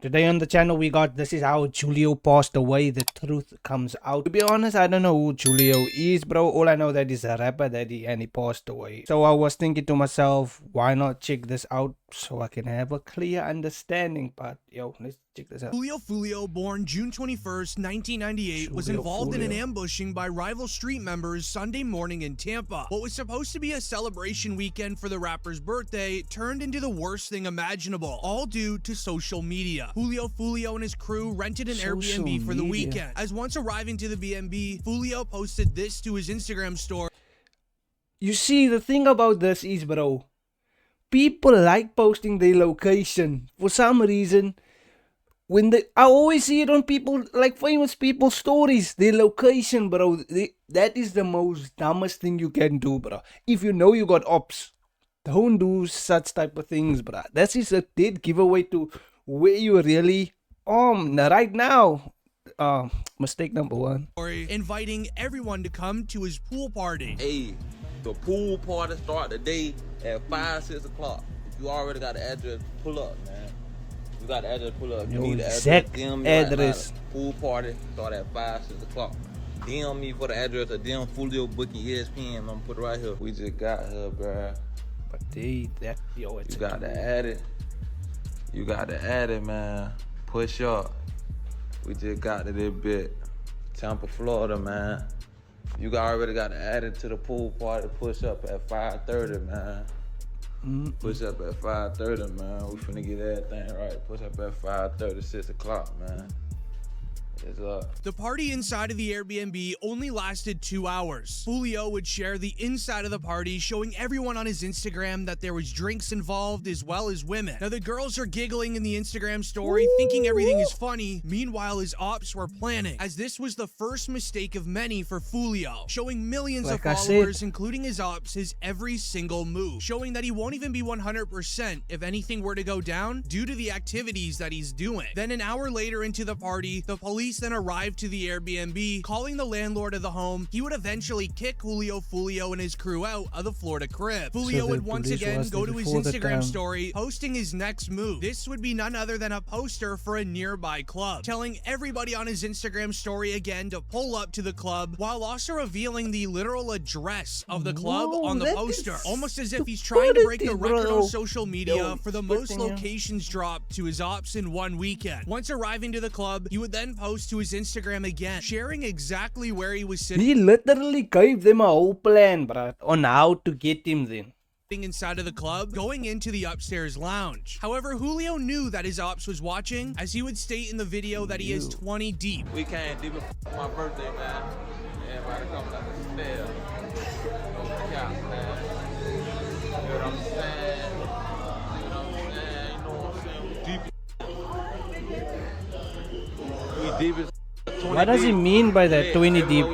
Today on the channel we got this is how Julio passed away. The truth comes out. To be honest, I don't know who Julio is, bro. All I know that he's a rapper and he passed away. So I was thinking to myself, why not check this out so I can have a clear understanding. But yo, let's check this out. Julio Foolio, born June 21st, 1998, was involved in an ambushing by rival street members Sunday morning in Tampa. What was supposed to be a celebration weekend for the rapper's birthday turned into the worst thing imaginable, all due to social media. Julio Foolio and his crew rented an Airbnb for the weekend. As once arriving to the B&B, Foolio posted this to his Instagram story. You see, the thing about this is, bro, people like posting their location for some reason. I always see it on people, like famous people's stories, their location, bro. That is the most dumbest thing you can do, bro. If you know you got ops, don't do such type of things, bro. That is a dead giveaway to where you really right now. Mistake number one. Inviting everyone to come to his pool party. Hey, the pool party start today at 5, 6 o'clock. If you already got the address, pull up, man. You got the address, pull up. You need the exact address. Right, pool party start at 5, 6 o'clock. DM me for the address or DM Julio booking ESPN. I'm gonna put it right here. We just got here, bruh. But you got to add it. You got to add it, man. Push up. We just got to this bit. Tampa, Florida, man. You already got to add it to the pool party. Push up at 5:30, man. Push up at 5:30, man. We finna get everything right. Push up at 5:30, 6 o'clock, man. It's up. The party inside of the Airbnb only lasted 2 hours. Julio would share the inside of the party, showing everyone on his Instagram that there was drinks involved as well as women. Now the girls are giggling in the Instagram story, thinking everything is funny. Meanwhile, his ops were planning, as this was the first mistake of many for Julio, showing millions of followers, including his ops, his every single move, showing that he won't even be 100% if anything were to go down due to the activities that he's doing. Then an hour later into the party, the police then arrived to the Airbnb, calling the landlord of the home. He would eventually kick Julio Foolio and his crew out of the Florida crib. Foolio would once again go to his Instagram story, posting his next move. This would be none other than a poster for a nearby club, telling everybody on his Instagram story again to pull up to the club, while also revealing the literal address of the club on the poster, almost as if he's trying to break the record on social media for the most locations dropped to his ops in one weekend. Once arriving to the club, he would then post to his Instagram again, sharing exactly where he was sitting. He literally gave them a whole plan, bro, on how to get him then. Inside of the club, going into the upstairs lounge. However, Julio knew that his ops was watching, as he would state in the video that he is 20 deep. We came deep for my birthday, man. Everybody coming up the stairs. No cap, man. You know what I'm saying? You know what I'm saying? You know what I'm saying? We deep as 20 What does he mean by that, 20 deep?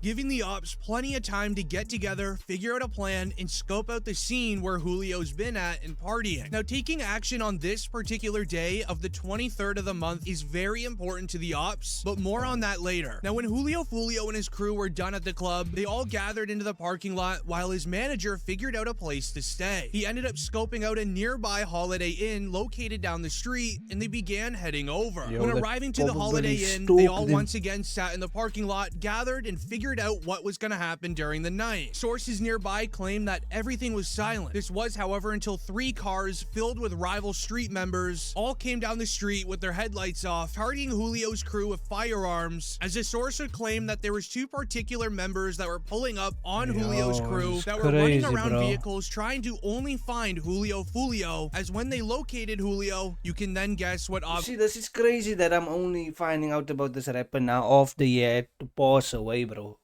Giving the ops plenty of time to get together, figure out a plan, and scope out the scene where Julio's been at and partying. Now, taking action on this particular day of the 23rd of the month is very important to the ops, but more on that later. Now, when Julio Foolio and his crew were done at the club, they all gathered into the parking lot while his manager figured out a place to stay. He ended up scoping out a nearby Holiday Inn located down the street, and they began heading over. When arriving to the Holiday Inn, they all once again sat in the parking lot, gathered, and figured out what was going to happen during the night. Sources nearby claim that everything was silent. This was, however, until 3 cars filled with rival street members all came down the street with their headlights off, targeting Julio's crew with firearms, as a source would claim that there was 2 particular members that were pulling up on Julio's crew that were running around vehicles trying to only find Julio Foolio, as when they located Julio, you can then guess what See, this is crazy that I'm only finding out about this rapper now after he had to pass away, bro.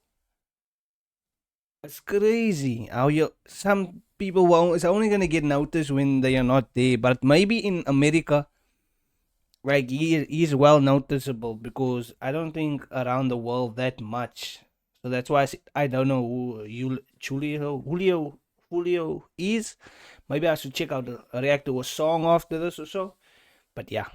It's crazy how some people it's only gonna get noticed when they are not there. But maybe in America, like he's well noticeable, because I don't think around the world that much. So that's why I don't know who Julio is. Maybe I should check out react to a song after this or so. But yeah.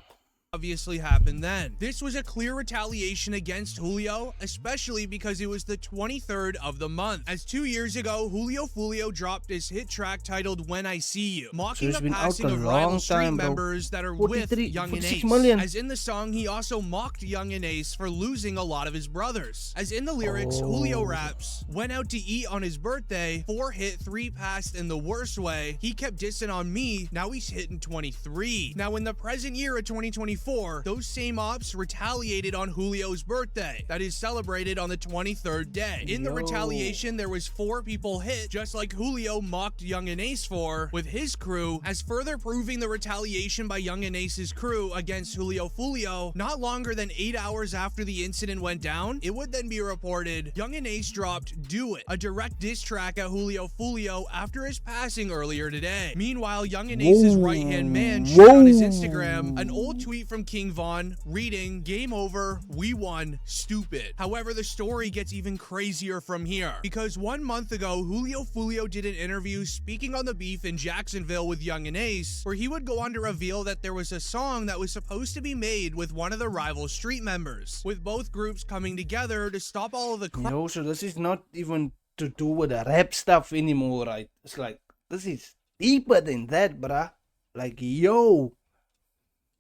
obviously happened then. This was a clear retaliation against Julio, especially because it was the 23rd of the month. As 2 years ago, Julio Foolio dropped his hit track titled When I See You, mocking So it's the been out passing a of long rival street time, bro. members that are with 43 Yungeen 46 Ace. million. As in the song, he also mocked Yungeen Ace for losing a lot of his brothers. As in the lyrics, Julio raps, "Went out to eat on his birthday, 4 hit, 3 passed in the worst way. He kept dissing on me, now he's hitting 23. Now in the present year of 2024, those same ops retaliated on Julio's birthday, that is celebrated on the 23rd day. In the retaliation, there was 4 people hit, just like Julio mocked Yungeen Ace for, with his crew, as further proving the retaliation by Yungeen Ace's crew against Julio Foolio. Not longer than 8 hours after the incident went down, it would then be reported Yungeen Ace dropped Do It, a direct diss track at Julio Foolio after his passing earlier today. Meanwhile, Yungeen Ace's right-hand man shared on his Instagram an old tweet from King Von reading, "Game over, we won, stupid." However, the story gets even crazier from here, because 1 month ago, Julio Foolio did an interview speaking on the beef in Jacksonville with Yungeen Ace, where he would go on to reveal that there was a song that was supposed to be made with one of the rival street members, with both groups coming together to stop all of the Yo, so this is not even to do with the rap stuff anymore, right? It's like, this is deeper than that, bruh. Like, yo.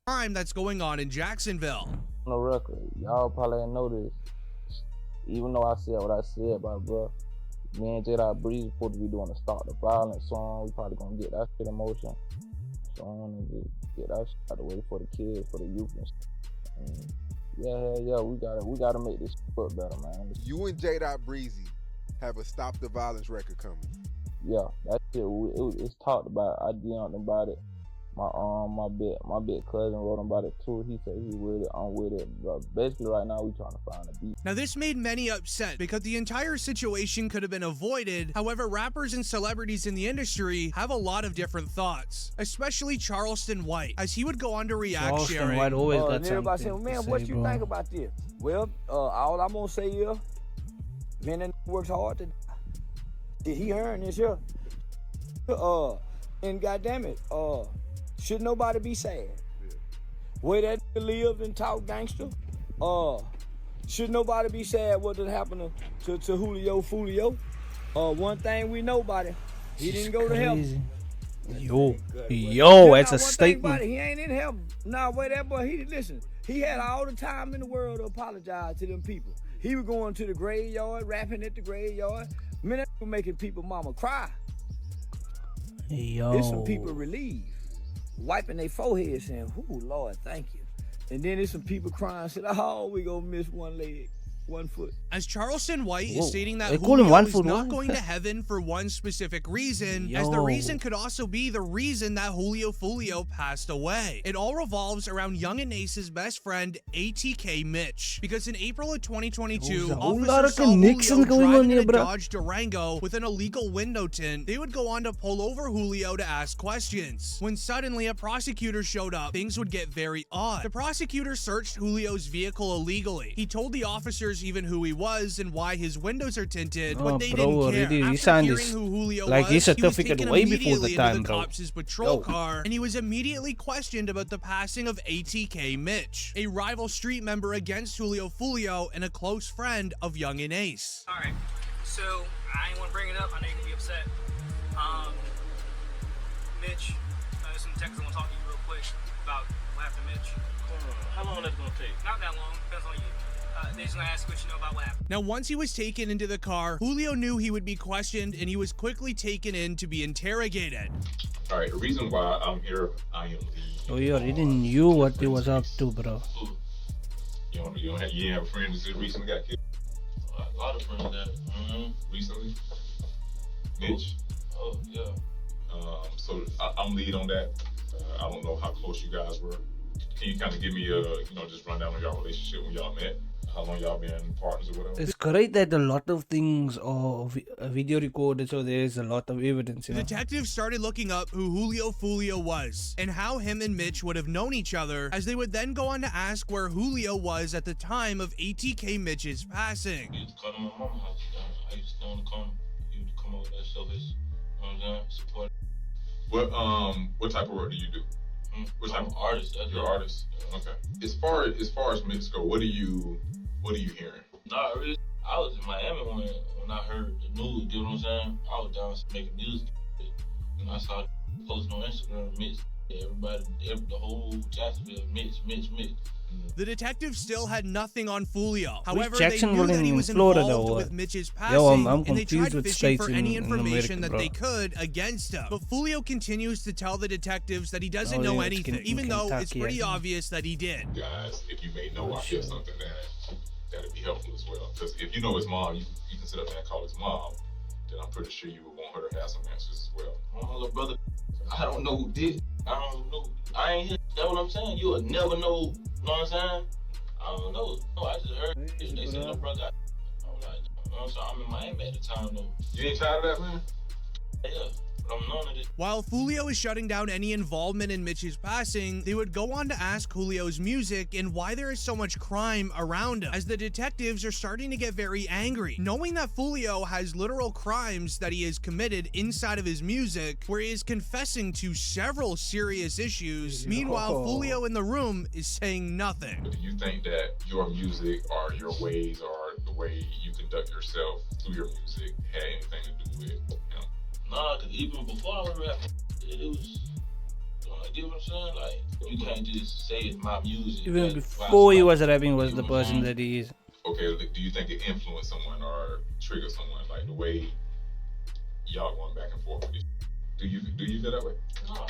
crime that's going on in Jacksonville. On the record, y'all probably ain't know this. Even though I said what I said, bro, me and J.Dot Breeze supposed to be doing a Stop the Violence song. We probably gonna get that shit in motion. So I wanna get that shit out of the way for the kids, for the youth and shit. And yeah, we gotta make this look better, man. You and J.Dot Breezy have a Stop the Violence record coming. Yeah, that shit, it's talked about. I DM'd about it. My big cousin wrote about it too. He said he with it, I'm with it. But basically right now we trying to find a beat. Now this made many upset because the entire situation could have been avoided. However, rappers and celebrities in the industry have a lot of different thoughts, especially Charleston White, as he would go on to react, Charleston sharing, White always got and everybody something saying, man, to what say, you bro. think about this? Well, all I'm gonna say is, man, that works hard to. Did he earn this here? And goddamn it, should nobody be sad? Where that lived and talk gangster? Should nobody be sad what did happen to Julio Foolio? One thing we know about it, he didn't go to heaven. Yo, that's a statement. He ain't in heaven. Nah, wait, that boy, listen, he had all the time in the world to apologize to them people. He was going to the graveyard, rapping at the graveyard. Man, that was making people mama cry. Yo. There's some people relieved, wiping their forehead saying, "Ooh, Lord, thank you." And then there's some people crying, saying, "Oh, we gonna miss one leg, one foot." as Charleston White Whoa. is stating that They call him Julio one is foot not one? going to heaven for one specific reason, as the Yo. reason could also be the reason that Julio Foolio passed away. It all revolves around Yungeen Ace's best friend, ATK Mitch, because in April of 2022, There's a whole lot officers of saw Julio connection going driving on in here, a bro. Dodge Durango with an illegal window tint. They would go on to pull over Julio to ask questions. When suddenly a prosecutor showed up, things would get very odd. The prosecutor searched Julio's vehicle illegally. He told the officers even who he was and why his windows are tinted, but they didn't care. already, he After signed hearing his, who Julio like, his was, he was certificate taken way before the immediately time, into the bro. cops' patrol Yo. car, and he was immediately questioned about the passing of ATK Mitch, a rival street member against Julio Foolio and a close friend of Yungeen Ace. All right, so I ain't want to bring it up. I know you're gonna be upset. Mitch, there's some text I want to talk to you real quick about what happened to Mitch. How long that's gonna take? Not that long. Depends on you. They just gonna ask what you know about what happened. Now, once he was taken into the car, Julio knew he would be questioned, and he was quickly taken in to be interrogated. All right, the reason why I'm here, I am the. Oh, you already knew what he was up to, bro. You didn't have a friend that recently got killed? A lot of friends that recently. Mitch. Oh yeah. So I'm lead on that. I don't know how close you guys were. Can you kind of give me just run down on y'all relationship when y'all met? How long y'all been partners or whatever? It's great that a lot of things are video recorded, so there's a lot of evidence. The detectives started looking up who Julio Foolio was and how him and Mitch would have known each other, as they would then go on to ask where Julio was at the time of ATK Mitch's passing. He used to come to my mama's house. I used to know him to come. He would come over there, show his, support. What type of work do you do? Which I'm type an artist. That's You're an it. artist. Okay. As far as mix go, what are you hearing? Nah, really. I was in Miami when I heard the news. You know what I'm saying? I was down making music, and I saw posting on Instagram. Mitch, the whole Jacksonville. Mitch. The detectives still had nothing on Julio. However, Jacksonville they knew that he in was Florida, involved though, with what? Mitch's Yo, passing, I'm and they confused tried with fishing for states any in information America, that they could against him. But Julio continues to tell the detectives that he doesn't know it's anything, in even though it's Kentucky, pretty I think. obvious that he did. Guys, if you may know Oh, out there shit. something that'd be helpful as well. Because if you know his mom, you can sit up there and call his mom. Then I'm pretty sure you would want her to have some answers as well. My little brother, I don't know who did. I don't know. I ain't here. That's what I'm saying. You will never know. Know what I'm saying? I don't know. No, I just heard they said little brother. I'm like, you know what I'm saying? I'm in Miami at the time though. You ain't tired of that, man? Yeah, but I'm knowing it. While Julio is shutting down any involvement in Mitch's passing, they would go on to ask Julio's music and why there is so much crime around him, as the detectives are starting to get very angry, knowing that Julio has literal crimes that he has committed inside of his music, where he is confessing to several serious issues. Meanwhile, Julio in the room is saying nothing. Do you think that your music or your ways or the way you conduct yourself through your music had anything to do with him? Nah, cause even before I was rapping, it was. You know what I'm saying? Like, you can't just say it's my music. Even before he was rapping, was You the know what I'm person saying? that he is. Okay, do you think it influenced someone or triggered someone, like the way y'all going back and forth with it? Do you feel that way? Nah.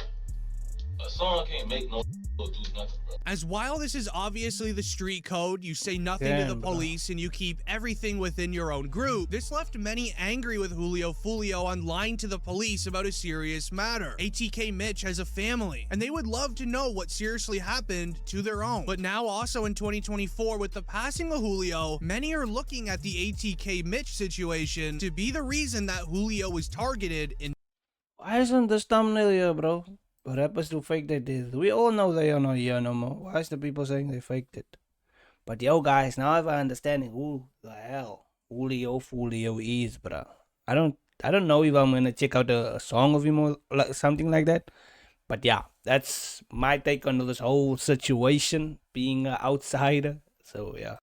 A song can't make no go do nothing, bro. As while this is obviously the street code, you say nothing to the Damn, bro. police and you keep everything within your own group, this left many angry with Julio Foolio on lying to the police about a serious matter. ATK Mitch has a family, and they would love to know what seriously happened to their own. But now also in 2024, with the passing of Julio, many are looking at the ATK Mitch situation to be the reason that Julio was targeted in. Why isn't this thumbnail here, bro? Rappers do fake that this. We all know they are not here no more. Why is the people saying they faked it? But yo, guys, now I have an understanding who the hell Julio Foolio is, bro. I don't know if I'm gonna check out a song of him or something like that. But yeah, that's my take on this whole situation, being an outsider. So yeah.